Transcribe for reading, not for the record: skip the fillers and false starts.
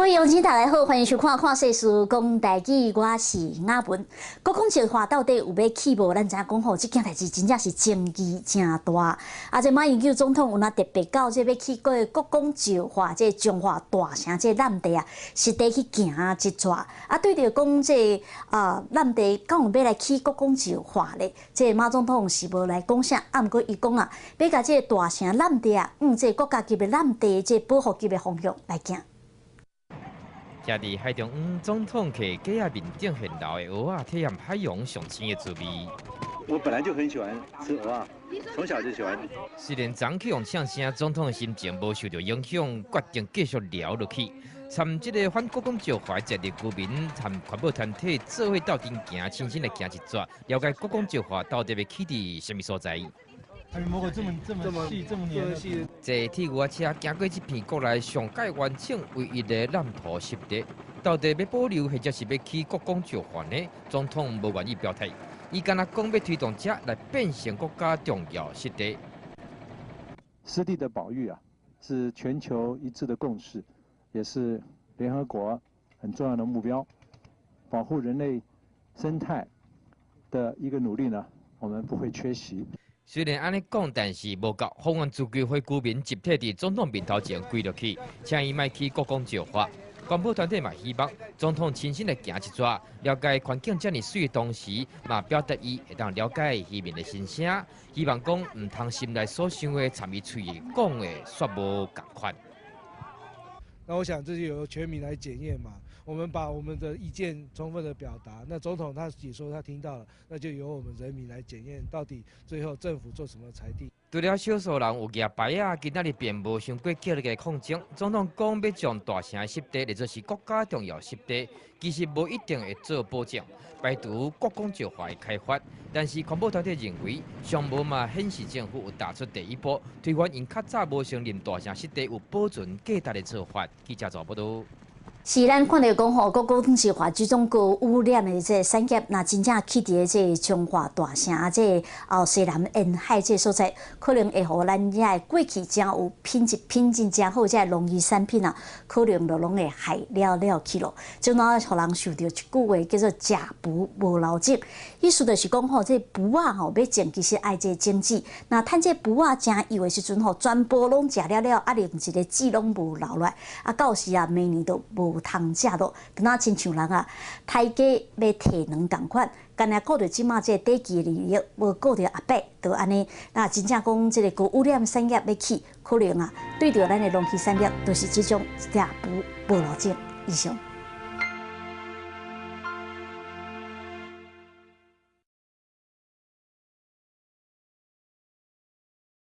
各位乡亲，大家好，欢迎收看《看世事讲台语》，我是雅文。国光石化到底有要起无？咱知影讲吼，这件代志真正是争议真大。啊，这马英九总统有哪特别到这要去过国光石化这中华大城这烂地啊，实地去行一撮。啊，对着讲这烂地，敢有要来起国光石化咧？这马总统是无来讲啥，啊，毋过伊讲啊，要甲这大城烂地啊，这国家级的烂地这保护级的方向来行。 徛伫海中央，总统客家下面顶现捞的蚵仔，体验海洋上清的滋味。我本来就很喜欢吃蚵仔，从小就喜欢。虽然昨去用呛声，总统的心情无受到影响，决定继续聊落去。参这个反国光石化在地居民和环保团体做伙斗阵行，亲身来行一撮，了解国光石化到底要起伫什么所在。 还没摸过这么细、这么黏的细。坐铁牛车行过这片国内上界完整唯一的蓝图湿地，到底要保留或者是要起国光石化呢？总统无愿意表态，伊敢若讲要推动这来变成国家重要湿地。湿地的保育啊，是全球一致的共识，也是联合国很重要的目标。保护人类生态的一个努力呢，我们不会缺席。 虽然安尼讲，但是无够。方案自规会居民集体伫总统面头前跪落去，请伊卖去国光石化。环保团体嘛希望总统亲身来行一撮，了解环境遮尔水的同时，嘛表达伊会当了解渔民的心声。希望讲唔通心内所想的，参与嘴讲的煞无共款。那我想这就由全民来检验嘛。 我们把我们的意见充分的表达，那总统他也说他听到了，那就由我们人民来检验，到底最后政府做什么裁定。除了少数人有举牌啊，今仔日并无伤过激烈的抗争。总统讲要将大城湿地列作是国家重要湿地，其实无一定会做保证，排除国光石化的开发。但是环保团体认为，上无嘛显示政府有踏出第一步，推翻因较早无承认大城湿地有保存价值的做法。记者做报道。 是咱看到讲吼，国光石化这种高污染的这产业，那真正起伫这中华大城这西南沿海这所在，可能会互咱遐过去真有品质真好这农渔产品啊，可能就拢会害了去咯。就那互人受到一句话叫做“食补无留种”，意思就是讲吼，这补啊吼要种，其实爱这种子。那趁这补啊正有的时阵吼，全部拢食了，啊连一个籽拢无留落来，啊到时啊明年都无。 无通食咯，等下亲像人啊，大家要体能共款，干那顾着即马这短期利益，无顾着后摆，就安尼。那真正讲这个高污染产业要起，可能啊，对着咱的农渔产业，都是这种食补无路径以上。